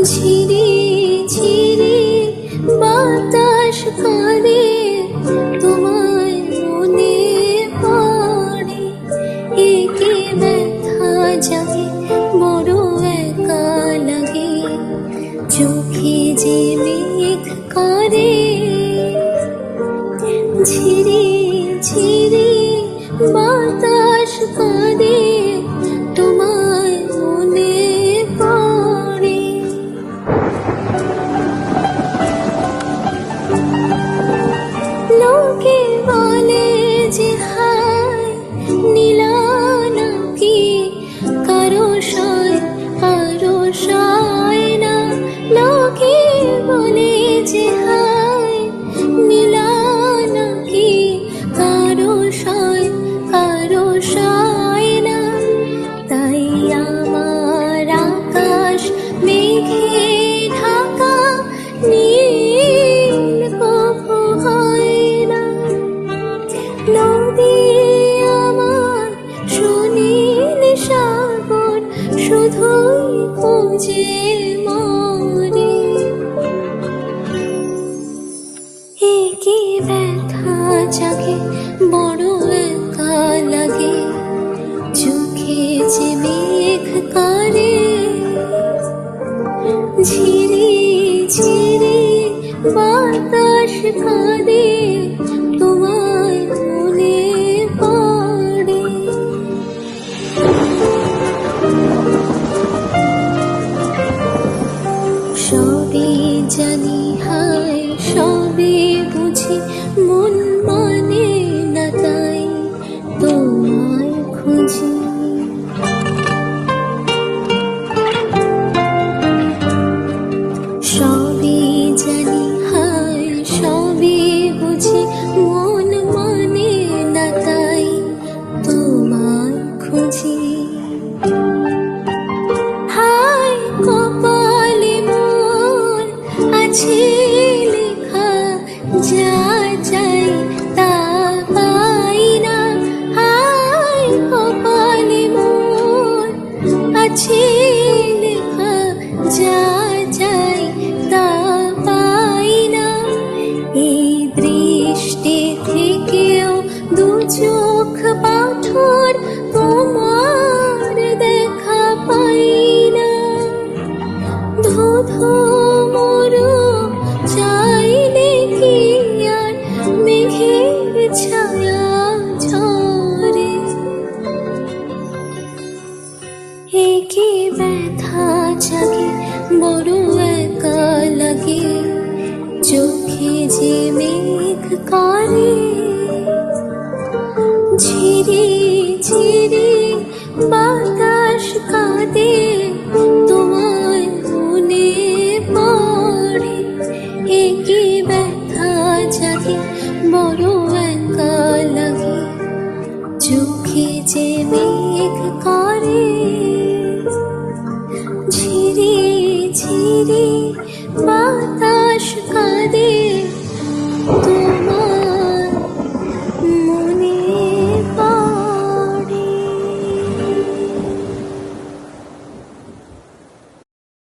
ঝিরি ঝিরি বাতাস কাঁদে, তোমায় মনে পড়ে। একে ব্যথা জাগে, বড় একা লাগে, চোখে যে মেঘ করে। ঝিরি ঝিরি বাতাস কাঁদে, তোমায় মনে পড়ে। লোকে বলে যে হায় নীলা নাকি, কারো সয় না। লোকে বলে যে হায় নীলা নাকি, কারো সয় না। তাই আমার আকাশ মেঘে ঢাকা, নীল কভু হয় না। নদী আমার সুনীল সাগর, শুধুই খুঁজে মরে। একি ব্যথা জাগে, বড় একা লাগে, চোখে যে মেঘ করে। ঝিরি ঝিরি বাতাস কাঁদে, তোমায় মনে পড়ে। সবে জানি হায় সবে বুঝি, মন মানে না তাই তোমায় খুঁজি। সবে জানি হায় সবে বুঝি, মন মানে না তাই তোমায় খুঁজি। হায় কপালে মোর আছে লেখা, যা চাই তা পাই না। হায় কপালে মোর আছে লেখা, যা চাই তা পাই না। এই দৃষ্টি থেকেও দু চোখ পাথর, তোমার দেখা পাই না। ধুধু মরু চাইলে কি আর মেঘের ছায়া ঝরে। একি ব্যথা জাগে, বড় একা লাগে, চোখে যে মেঘ করে। ঝিরি ঝিরি বাতাস কাঁদে, তোমায় মনে পড়ে। একি ব্যথা জাগে, বড় একা লাগে, চোখে যে মেঘ করে। ঝিরি ঝিরি